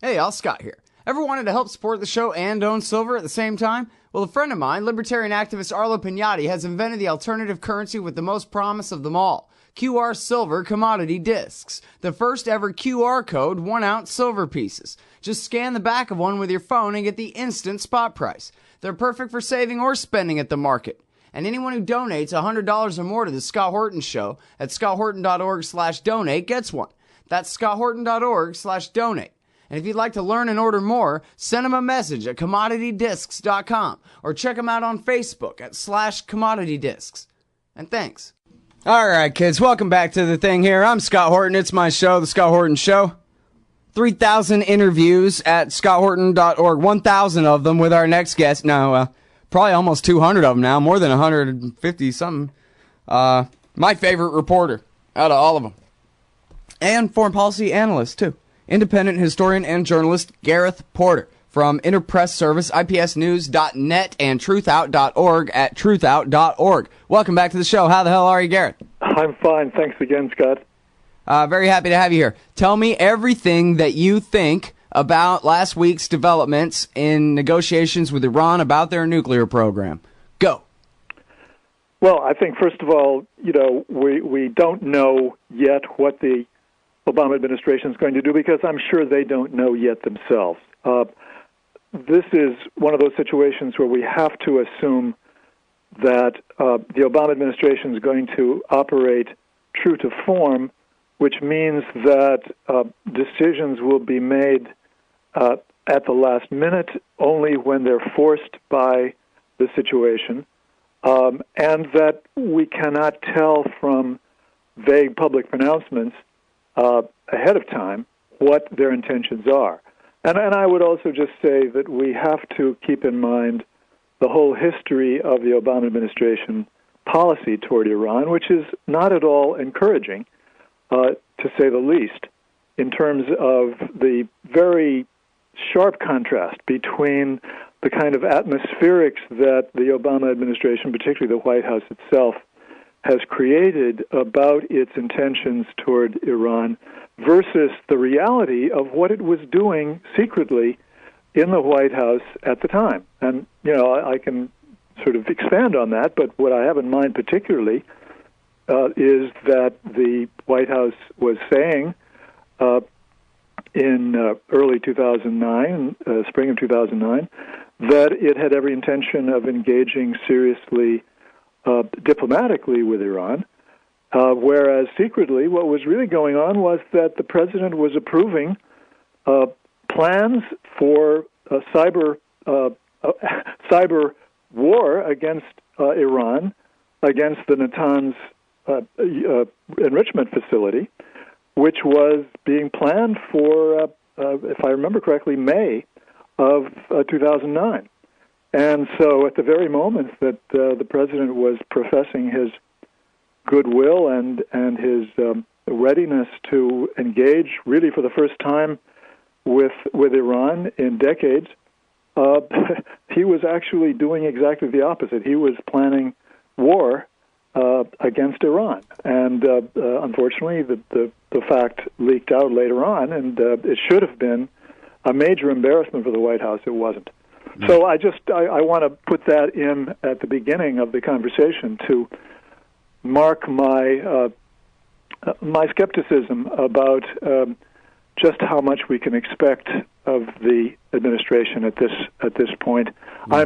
Hey, all, Scott here. Ever wanted to help support the show and own silver at the same time? Well, a friend of mine, libertarian activist Arlo Pignati, has invented the alternative currency with the most promise of them all. QR silver commodity discs. The first ever QR code 1-ounce silver pieces. Just scan the back of one with your phone and get the instant spot price. They're perfect for saving or spending at the market. And anyone who donates $100 or more to the Scott Horton Show at scotthorton.org/donate gets one. That's scotthorton.org/donate. And if you'd like to learn and order more, send them a message at commoditydiscs.com or check them out on Facebook at /commoditydiscs. And thanks. All right, kids, welcome back to the thing here. I'm Scott Horton. It's my show, The Scott Horton Show. 3,000 interviews at scotthorton.org, 1,000 of them with our next guest. Now, probably almost 200 of them now, more than 150-something. My favorite reporter out of all of them. And foreign policy analyst, too. Independent historian and journalist Gareth Porter from Interpress Service, ipsnews.net, and truthout.org at truthout.org. Welcome back to the show. How the hell are you, Gareth? I'm fine. Thanks again, Scott. Very happy to have you here. Tell me everything that you think about last week's developments in negotiations with Iran about their nuclear program. Go. Well, I think, first of all, we don't know yet what the Obama administration is going to do, because I'm sure they don't know yet themselves. This is one of those situations where we have to assume that the Obama administration is going to operate true to form, which means that decisions will be made at the last minute, only when they're forced by the situation, and that we cannot tell from vague public pronouncements ahead of time what their intentions are. And I would also just say that we have to keep in mind the whole history of the Obama administration policy toward Iran, which is not at all encouraging, to say the least, in terms of the very sharp contrast between the kind of atmospherics that the Obama administration, particularly the White House itself, has created about its intentions toward Iran versus the reality of what it was doing secretly in the White House at the time. And, I can sort of expand on that, but what I have in mind particularly is that the White House was saying in early 2009, spring of 2009, that it had every intention of engaging seriously diplomatically with Iran, whereas secretly what was really going on was that the president was approving plans for a cyber war against Iran, against the Natanz enrichment facility, which was being planned for, if I remember correctly, May of 2009. And so at the very moment that the president was professing his goodwill and his readiness to engage, really for the first time with Iran in decades, he was actually doing exactly the opposite. He was planning war against Iran. And unfortunately, the fact leaked out later on, and it should have been a major embarrassment for the White House. It wasn't. So I want to put that in at the beginning of the conversation to mark my my skepticism about just how much we can expect of the administration at this point. I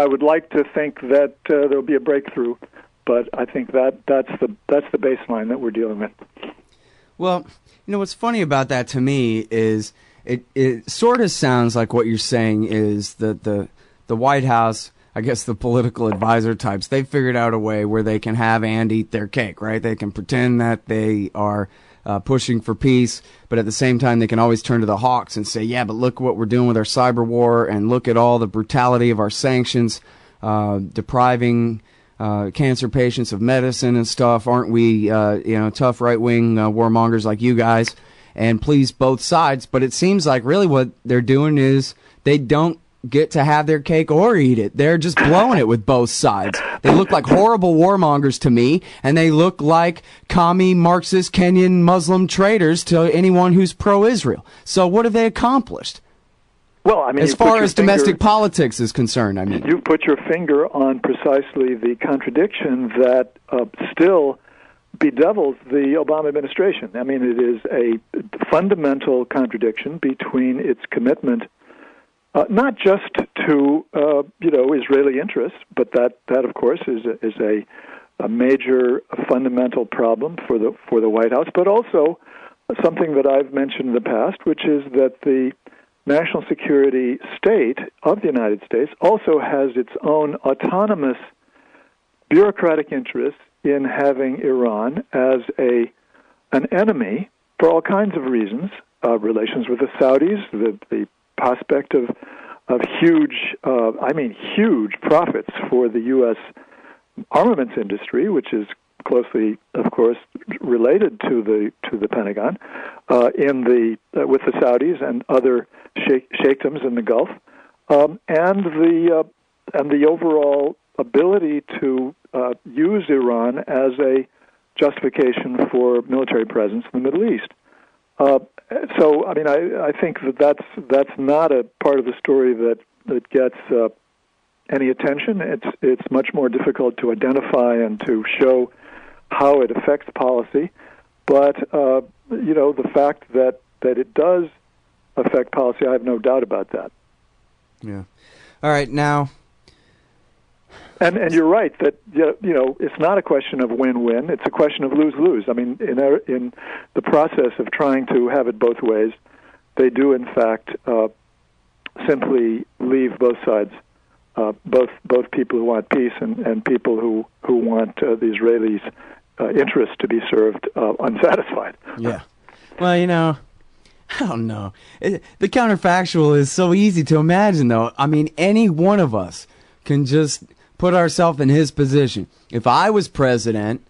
would like to think that there'll be a breakthrough, but I think that's the baseline that we're dealing with. Well, what's funny about that to me is it sort of sounds like what you're saying is that the White House, I guess the political advisor types, they've figured out a way where they can have and eat their cake, right? They can pretend that they are pushing for peace, but at the same time they can always turn to the hawks and say, yeah, but look what we're doing with our cyber war, and look at all the brutality of our sanctions, depriving cancer patients of medicine and stuff. Aren't we, tough right-wing warmongers like you guys? And please both sides. But it seems like really what they're doing is they don't get to have their cake or eat it. They're just blowing it with both sides. They look like horrible warmongers to me, and they look like commie, Marxist, Kenyan, Muslim traitors to anyone who's pro-Israel. So what have they accomplished? Well, I mean, as far as domestic politics is concerned, I mean. You put your finger on precisely the contradiction that still bedevils the Obama administration. I mean, it is a fundamental contradiction between its commitment not just to Israeli interests, but that of course is a major fundamental problem for the White House, but also something that I've mentioned in the past, which is that the national security state of the United States also has its own autonomous bureaucratic interests in having Iran as an enemy for all kinds of reasons, relations with the Saudis, the prospect of huge profits for the U.S. armaments industry, which is closely, of course, related to the Pentagon, with the Saudis and other sheikdoms in the Gulf, and the overall ability to use Iran as a justification for military presence in the Middle East. So, I mean, I think that's not a part of the story that gets any attention. It's much more difficult to identify and to show how it affects policy. But the fact that it does affect policy, I have no doubt about that. Yeah. All right, now. And you're right that it's not a question of win-win. It's a question of lose-lose. I mean, in the process of trying to have it both ways, they do in fact simply leave both sides, both people who want peace and people who want the Israelis' interests to be served unsatisfied. Yeah. Well, I don't know. The counterfactual is so easy to imagine, though. I mean, any one of us can just put ourselves in his position. If I was president,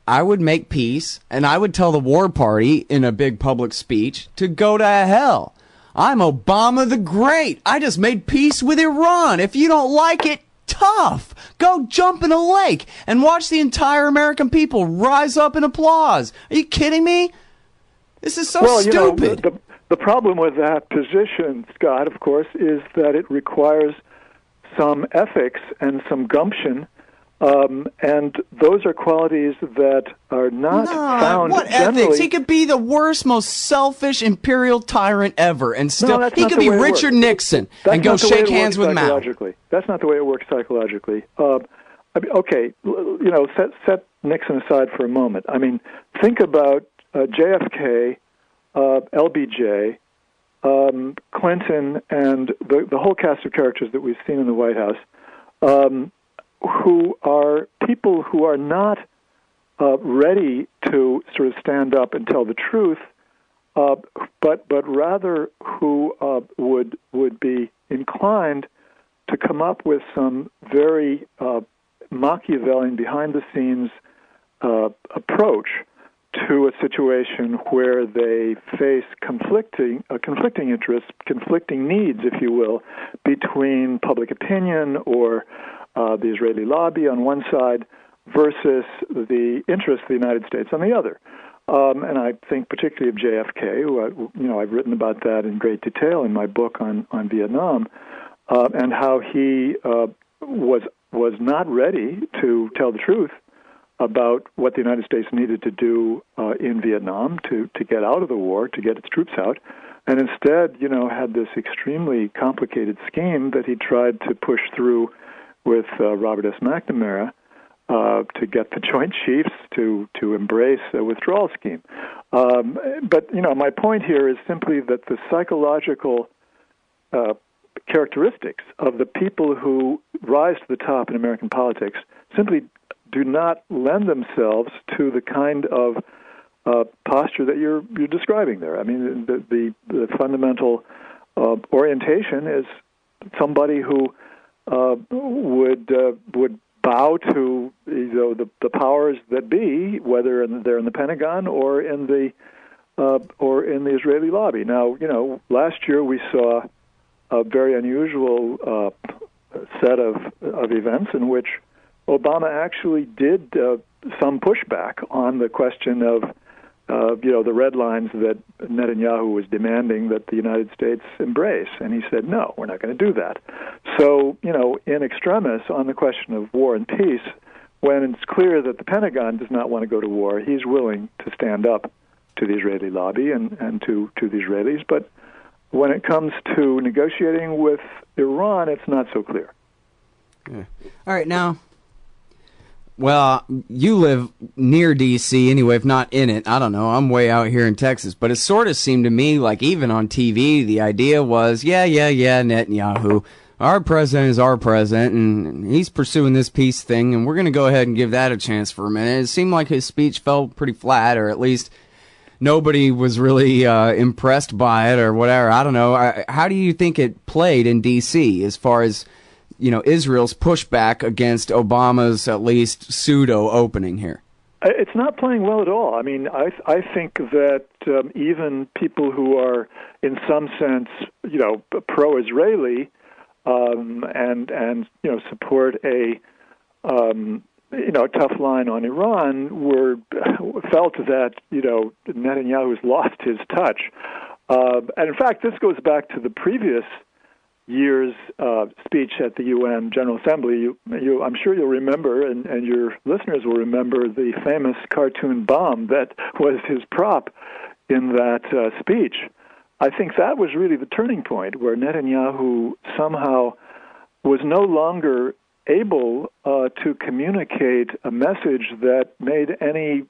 I would make peace, and I would tell the war party in a big public speech to go to hell. I'm Obama the Great. I just made peace with Iran. If you don't like it, tough. Go jump in a lake and watch the entire American people rise up in applause. Are you kidding me? This is so stupid. The problem with that position, Scott, of course, is that it requires some ethics and some gumption, and those are qualities that are not found what generally. Ethics? He could be the worst, most selfish imperial tyrant ever, and still he could be Richard Nixon and go shake hands with Mao. That's not the way it works psychologically. Okay, set Nixon aside for a moment. I mean, think about JFK, LBJ, Clinton, and the whole cast of characters that we've seen in the White House, who are people who are not ready to sort of stand up and tell the truth, but rather who would be inclined to come up with some very Machiavellian, behind-the-scenes approach to a situation where they face conflicting interests, conflicting needs, if you will, between public opinion or the Israeli lobby on one side versus the interests of the United States on the other. And I think particularly of JFK, who I've written about that in great detail in my book on Vietnam, and how he was not ready to tell the truth about what the United States needed to do in Vietnam to get out of the war, to get its troops out, and instead, had this extremely complicated scheme that he tried to push through with Robert S. McNamara to get the Joint Chiefs to embrace a withdrawal scheme. But my point here is simply that the psychological characteristics of the people who rise to the top in American politics simply do not lend themselves to the kind of posture that you're describing there. I mean, the fundamental orientation is somebody who would bow to the powers that be, whether they're in the Pentagon or in the Israeli lobby. Now, last year we saw a very unusual set of events in which Obama actually did some pushback on the question of the red lines that Netanyahu was demanding that the United States embrace. And he said, no, we're not going to do that. So, in extremis, on the question of war and peace, when it's clear that the Pentagon does not want to go to war, he's willing to stand up to the Israeli lobby and to the Israelis. But when it comes to negotiating with Iran, it's not so clear. Yeah. All right, now, well, you live near D.C. anyway, if not in it. I don't know. I'm way out here in Texas. But it sort of seemed to me like even on TV, the idea was, yeah, Netanyahu, our president is our president, and he's pursuing this peace thing, and we're going to go ahead and give that a chance for a minute. It seemed like his speech fell pretty flat, or at least nobody was really impressed by it or whatever. I don't know. How do you think it played in D.C. as far as Israel's pushback against Obama's at least pseudo-opening here? It's not playing well at all. I mean, I think that even people who are, in some sense, pro-Israeli and support a tough line on Iran felt that Netanyahu's lost his touch. And in fact, this goes back to the previous year's speech at the UN General Assembly. I'm sure you'll remember, and your listeners will remember, the famous cartoon bomb that was his prop in that speech. I think that was really the turning point, where Netanyahu somehow was no longer able to communicate a message that made any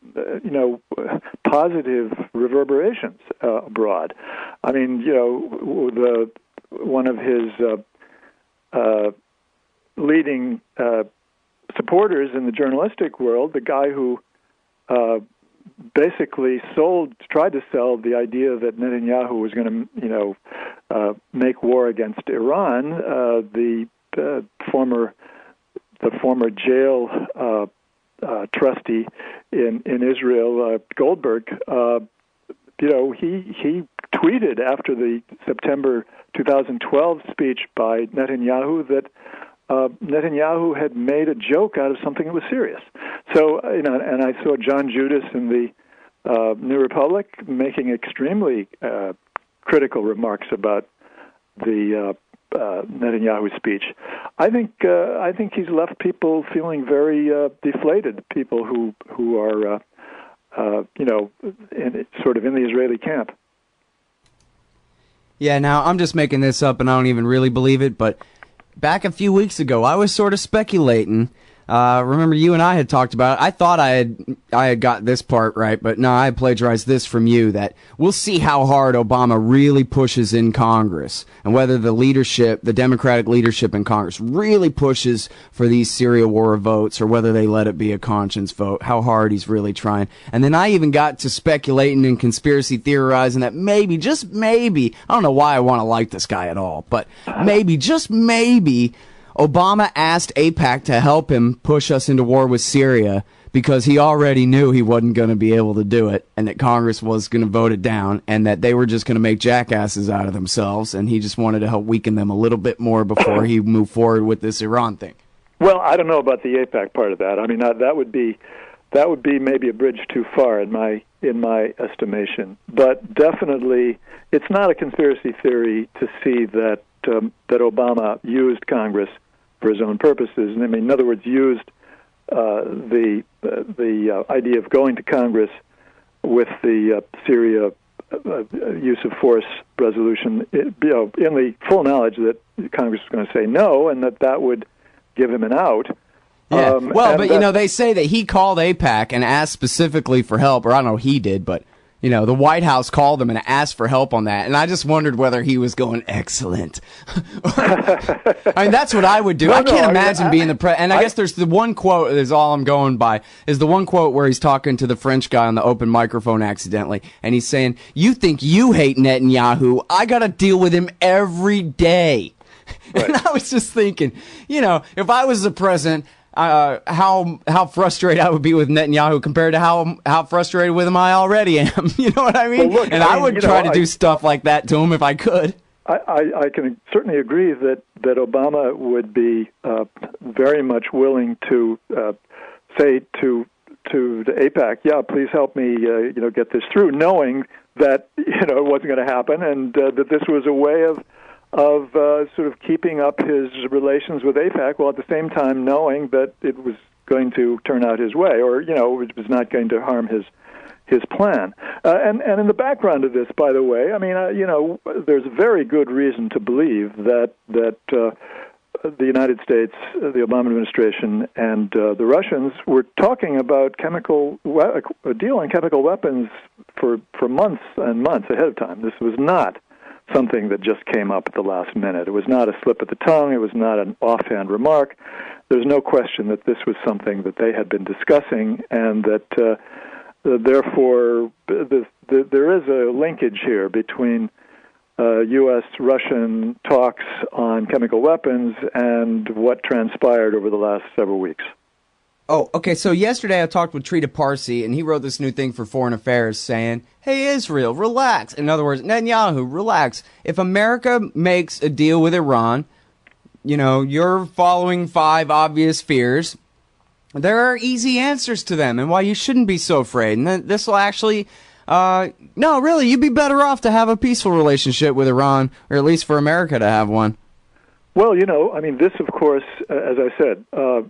positive reverberations abroad. I mean, one of his leading supporters in the journalistic world, the guy who basically tried to sell the idea that Netanyahu was going to, make war against Iran, the former jail trustee in Israel, Goldberg, he tweeted after the September 2012 speech by Netanyahu that Netanyahu had made a joke out of something that was serious. So, and I saw John Judas in the New Republic making extremely critical remarks about the Netanyahu speech. I think he's left people feeling very deflated. People who are sort of in the Israeli camp. Yeah, now I'm just making this up and I don't even really believe it, but back a few weeks ago I was sort of speculating. Remember you and I had talked about it. I thought I had got this part right, but no, I plagiarized this from you, that we'll see how hard Obama really pushes in Congress and whether the Democratic leadership in Congress really pushes for these Syria war votes or whether they let it be a conscience vote, how hard he's really trying. And then I even got to speculating and conspiracy theorizing that maybe, just maybe, I don't know why I want to like this guy at all, but maybe, just maybe, Obama asked AIPAC to help him push us into war with Syria because he already knew he wasn't going to be able to do it and that Congress was going to vote it down and that they were just going to make jackasses out of themselves, and he just wanted to help weaken them a little bit more before he moved forward with this Iran thing. Well, I don't know about the AIPAC part of that. I mean, that would be maybe a bridge too far in my estimation. But definitely, it's not a conspiracy theory to see that Obama used Congress for his own purposes. I mean, in other words, used the idea of going to Congress with the Syria use of force resolution, in the full knowledge that Congress was going to say no, and that would give him an out. Yeah. But they say that he called AIPAC and asked specifically for help, or I don't know, he did, but the White House called him and asked for help on that. And I just wondered whether he was going, excellent. I mean, that's what I would do. I can't imagine being the president. And I guess there's the one quote, is all I'm going by, is the one quote where he's talking to the French guy on the open microphone accidentally. And he's saying, you think you hate Netanyahu? I got to deal with him every day. Right. And I was just thinking, if I was the president, how frustrated I would be with Netanyahu compared to how frustrated with him I already am. You know what I mean? Well, look, I would try to do stuff like that to him if I could. I can certainly agree that Obama would be very much willing to say to the AIPAC, yeah, please help me, get this through, knowing that it wasn't going to happen, and that this was a way of sort of keeping up his relations with AIPAC, while at the same time knowing that it was going to turn out his way, or it was not going to harm his plan. And in the background of this, by the way, I mean, there's very good reason to believe that the United States, the Obama administration, and the Russians were talking about a deal on chemical weapons for months and months ahead of time. This was not something that just came up at the last minute. It was not a slip of the tongue. It was not an offhand remark. There's no question that this was something that they had been discussing, and that therefore there is a linkage here between U.S.-Russian talks on chemical weapons and what transpired over the last several weeks. Oh, okay, so yesterday I talked with Trita Parsi, and he wrote this new thing for Foreign Affairs saying, hey, Israel, relax. In other words, Netanyahu, relax. If America makes a deal with Iran, you're following 5 obvious fears. There are easy answers to them, and why you shouldn't be so afraid. And this will actually... no, really, you'd be better off to have a peaceful relationship with Iran, or at least for America to have one. Well, I mean, this, of course, as I said,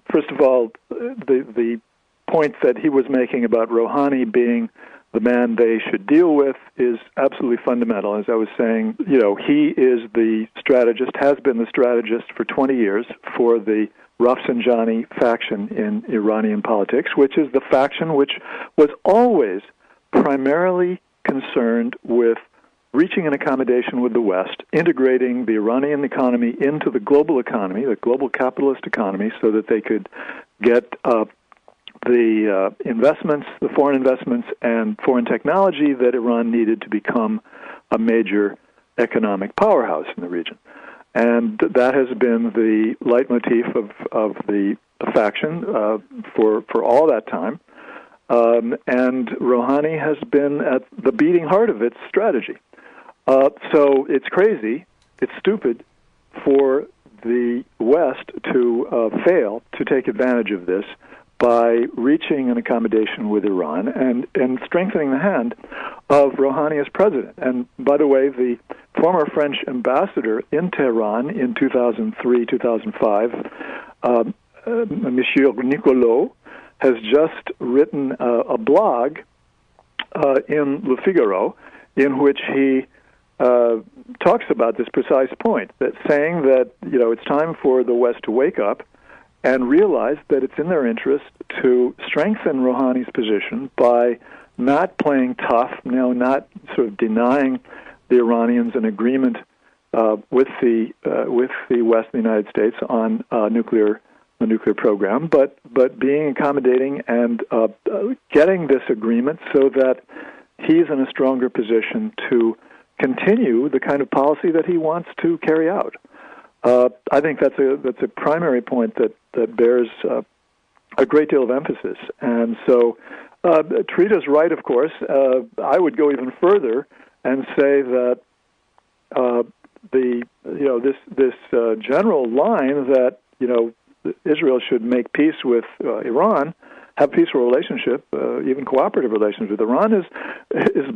first of all, the point that he was making about Rouhani being the man they should deal with is absolutely fundamental. As I was saying, he is the strategist, has been the strategist for 20 years for the Rafsanjani faction in Iranian politics, which is the faction which was always primarily concerned with reaching an accommodation with the West, integrating the Iranian economy into the global economy, the global capitalist economy, so that they could get the investments, the foreign investments, and foreign technology that Iran needed to become a major economic powerhouse in the region. And that has been the leitmotif of the faction for all that time. And Rouhani has been at the beating heart of its strategy. So it's crazy, it's stupid for the West to fail to take advantage of this by reaching an accommodation with Iran and strengthening the hand of Rouhani as president. And by the way, the former French ambassador in Tehran in 2003-2005, Monsieur Nicolot, has just written a blog in Le Figaro in which he talks about this precise point, that saying that it's time for the West to wake up and realize that it's in their interest to strengthen Rouhani's position by not playing tough, not sort of denying the Iranians an agreement with the West, the United States, on the nuclear program, but being accommodating and getting this agreement so that he's in a stronger position to continue the kind of policy that he wants to carry out. I think that's a primary point that bears a great deal of emphasis. And so Trita's right, of course. I would go even further and say that this general line that Israel should make peace with Iran, have peaceful relationship, even cooperative relations with Iran, is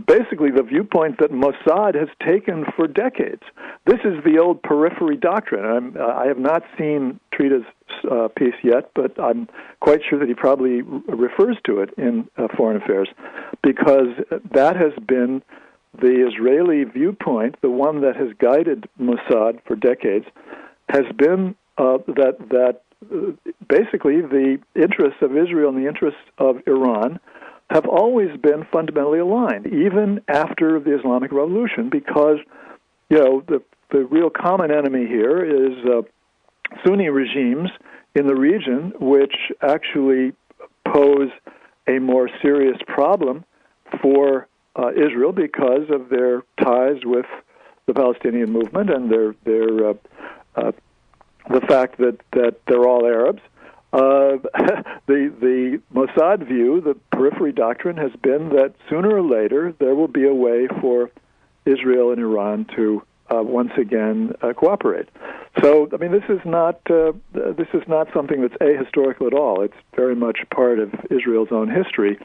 basically the viewpoint that Mossad has taken for decades. This is the old periphery doctrine. I have not seen Trita's piece yet, but I'm quite sure that he probably refers to it in Foreign Affairs, because that has been the Israeli viewpoint, the one that has guided Mossad for decades, has been that basically the interests of Israel and the interests of Iran have always been fundamentally aligned, even after the Islamic Revolution, because the real common enemy here is Sunni regimes in the region, which actually pose a more serious problem for Israel because of their ties with the Palestinian movement and the fact that they're all Arabs. The Mossad view, the periphery doctrine, has been that sooner or later there will be a way for Israel and Iran to once again cooperate. So, I mean, this is not something that's ahistorical at all. It's very much part of Israel's own history.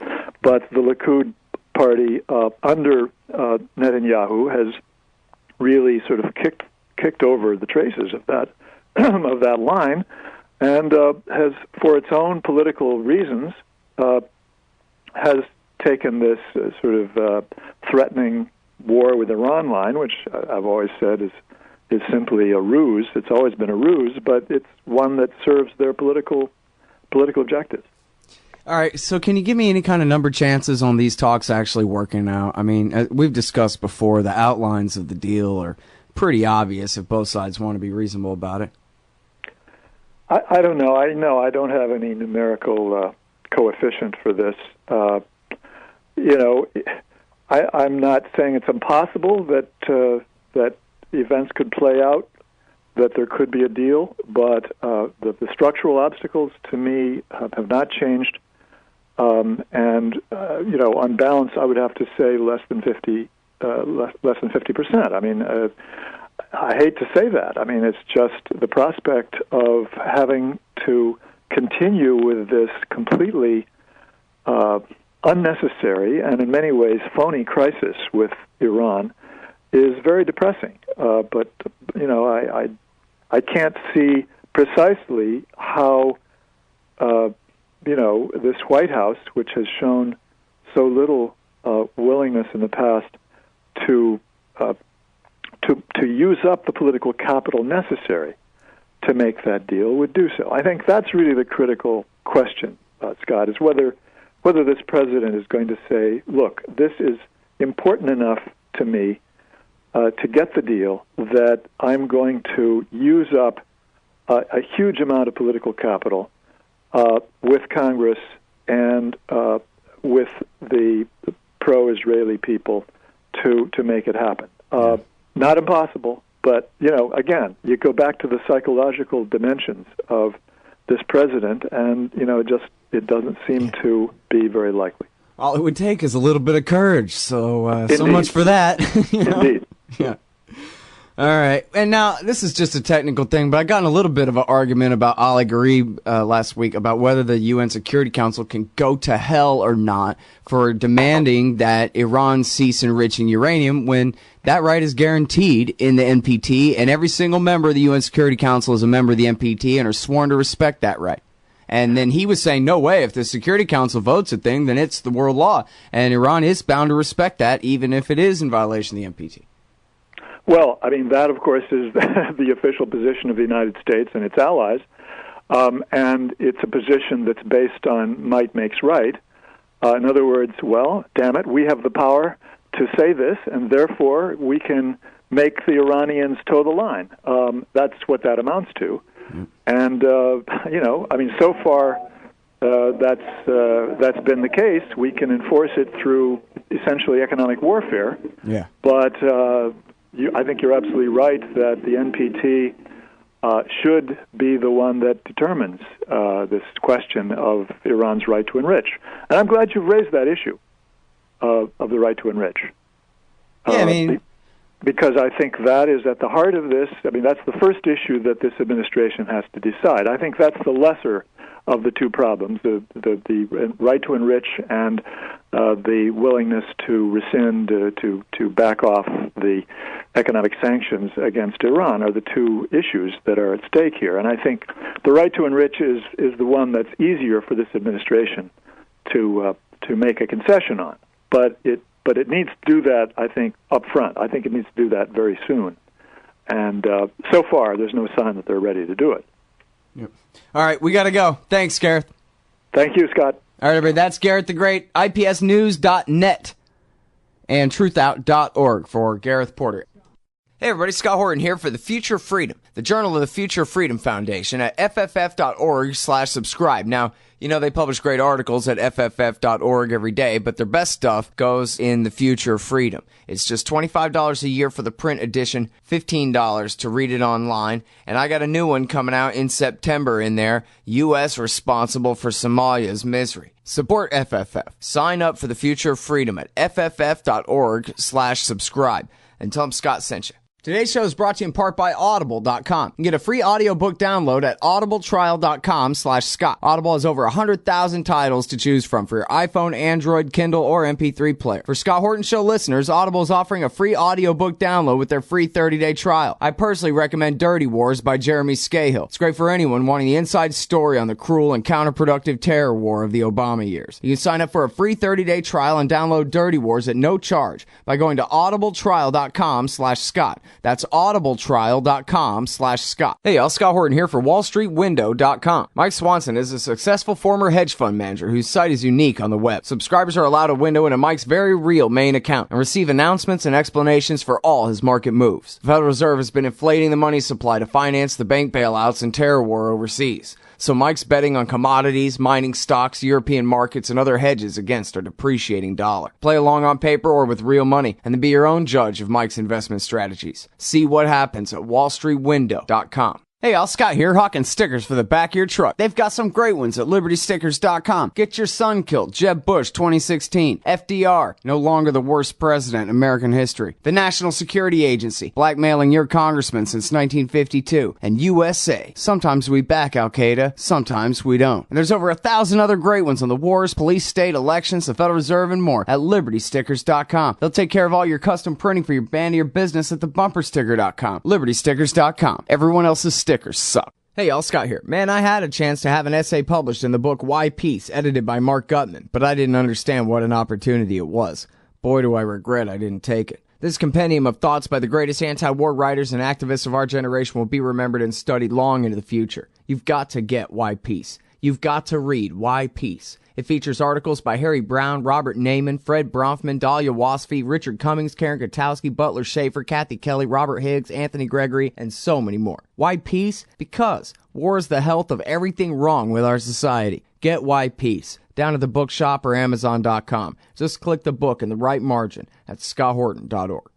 But the Likud party under Netanyahu has really sort of kicked over the traces of that of that line, and has, for its own political reasons, has taken this sort of threatening war with Iran line, which I've always said is simply a ruse. It's always been a ruse, but it's one that serves their political objectives. All right, so can you give me any kind of number chances on these talks actually working out? I mean, we've discussed before, the outlines of the deal are pretty obvious if both sides want to be reasonable about it. I don't know. I don't have any numerical coefficient for this. I'm not saying it's impossible that events could play out, that there could be a deal, but the structural obstacles to me have not changed. On balance, I would have to say less than 50%. I mean, I hate to say that. I mean, it's just the prospect of having to continue with this completely unnecessary and in many ways phony crisis with Iran is very depressing. But I can't see precisely how this White House, which has shown so little willingness in the past to use up the political capital necessary to make that deal, would do so. I think that's really the critical question, Scott, is whether this president is going to say, look, this is important enough to me to get the deal that I'm going to use up a huge amount of political capital with Congress and with the pro-Israeli people to make it happen. Not impossible, but, again, you go back to the psychological dimensions of this president, and, it doesn't seem to be very likely. All it would take is a little bit of courage, so much for that. Indeed. Yeah. All right. And now, this is just a technical thing, but I got in a little bit of an argument about Ali Gharib last week about whether the UN Security Council can go to hell or not for demanding that Iran cease enriching uranium when that right is guaranteed in the NPT, and every single member of the UN Security Council is a member of the NPT and are sworn to respect that right. And then he was saying, no way, if the Security Council votes a thing, then it's the world law. And Iran is bound to respect that, even if it is in violation of the NPT. Well, I mean, that, of course, is the official position of the United States and its allies. And it's a position that's based on might makes right. In other words, well, damn it, we have the power to say this, and therefore we can make the Iranians toe the line. That's what that amounts to. And, so far that's been the case. We can enforce it through essentially economic warfare. Yeah. But I think you're absolutely right that the NPT should be the one that determines this question of Iran's right to enrich. And I'm glad you've raised that issue of the right to enrich. Yeah, because I think that is at the heart of this. I mean, that's the first issue that this administration has to decide. I think that's the lesser of the two problems, the right to enrich and the willingness to rescind, to back off the economic sanctions against Iran are the two issues that are at stake here. And I think the right to enrich is the one that's easier for this administration to make a concession on. But it needs to do that, I think, up front. I think it needs to do that very soon. And so far, there's no sign that they're ready to do it. Yep. All right, we got to go. Thanks, Gareth. Thank you, Scott. All right, everybody, that's Gareth the Great, ipsnews.net and truthout.org for Gareth Porter. Hey, everybody, Scott Horton here for The Future of Freedom, the Journal of the Future Freedom Foundation at fff.org/subscribe. Now, they publish great articles at fff.org every day, but their best stuff goes in The Future of Freedom. It's just $25 a year for the print edition, $15 to read it online, and I got a new one coming out in September in there, U.S. Responsible for Somalia's Misery. Support FFF. Sign up for The Future of Freedom at fff.org/subscribe and tell them Scott sent you. Today's show is brought to you in part by Audible.com. You can get a free audiobook download at audibletrial.com/Scott. Audible has over 100,000 titles to choose from for your iPhone, Android, Kindle, or MP3 player. For Scott Horton Show listeners, Audible is offering a free audiobook download with their free 30-day trial. I personally recommend Dirty Wars by Jeremy Scahill. It's great for anyone wanting the inside story on the cruel and counterproductive terror war of the Obama years. You can sign up for a free 30-day trial and download Dirty Wars at no charge by going to audibletrial.com/Scott. That's audibletrial.com/Scott. Hey y'all, Scott Horton here for wallstreetwindow.com. Mike Swanson is a successful former hedge fund manager whose site is unique on the web. Subscribers are allowed a window into Mike's very real main account and receive announcements and explanations for all his market moves. The Federal Reserve has been inflating the money supply to finance the bank bailouts and terror war overseas. So Mike's betting on commodities, mining stocks, European markets, and other hedges against our depreciating dollar. Play along on paper or with real money, and then be your own judge of Mike's investment strategies. See what happens at wallstreetwindow.com. Hey y'all, Scott here, hawking stickers for the back of your truck. They've got some great ones at libertystickers.com. Get your son killed, Jeb Bush 2016. FDR, no longer the worst president in American history. The National Security Agency, blackmailing your congressman since 1952. And USA, sometimes we back Al-Qaeda, sometimes we don't. And there's over 1,000 other great ones on the wars, police state, elections, the Federal Reserve, and more at libertystickers.com. They'll take care of all your custom printing for your band or your business at thebumpersticker.com. libertystickers.com. Everyone else's stickers suck. Hey y'all, Scott here. Man, I had a chance to have an essay published in the book Why Peace, edited by Mark Gutman, but I didn't understand what an opportunity it was. Boy, do I regret I didn't take it. This compendium of thoughts by the greatest anti-war writers and activists of our generation will be remembered and studied long into the future. You've got to get Why Peace. You've got to read Why Peace. It features articles by Harry Brown, Robert Naiman, Fred Bronfman, Dahlia Wasfy, Richard Cummings, Karen Kotowski, Butler Schaefer, Kathy Kelly, Robert Higgs, Anthony Gregory, and so many more. Why Peace? Because war is the health of everything wrong with our society. Get Why Peace. Down at the bookshop or Amazon.com. Just click the book in the right margin at scotthorton.org.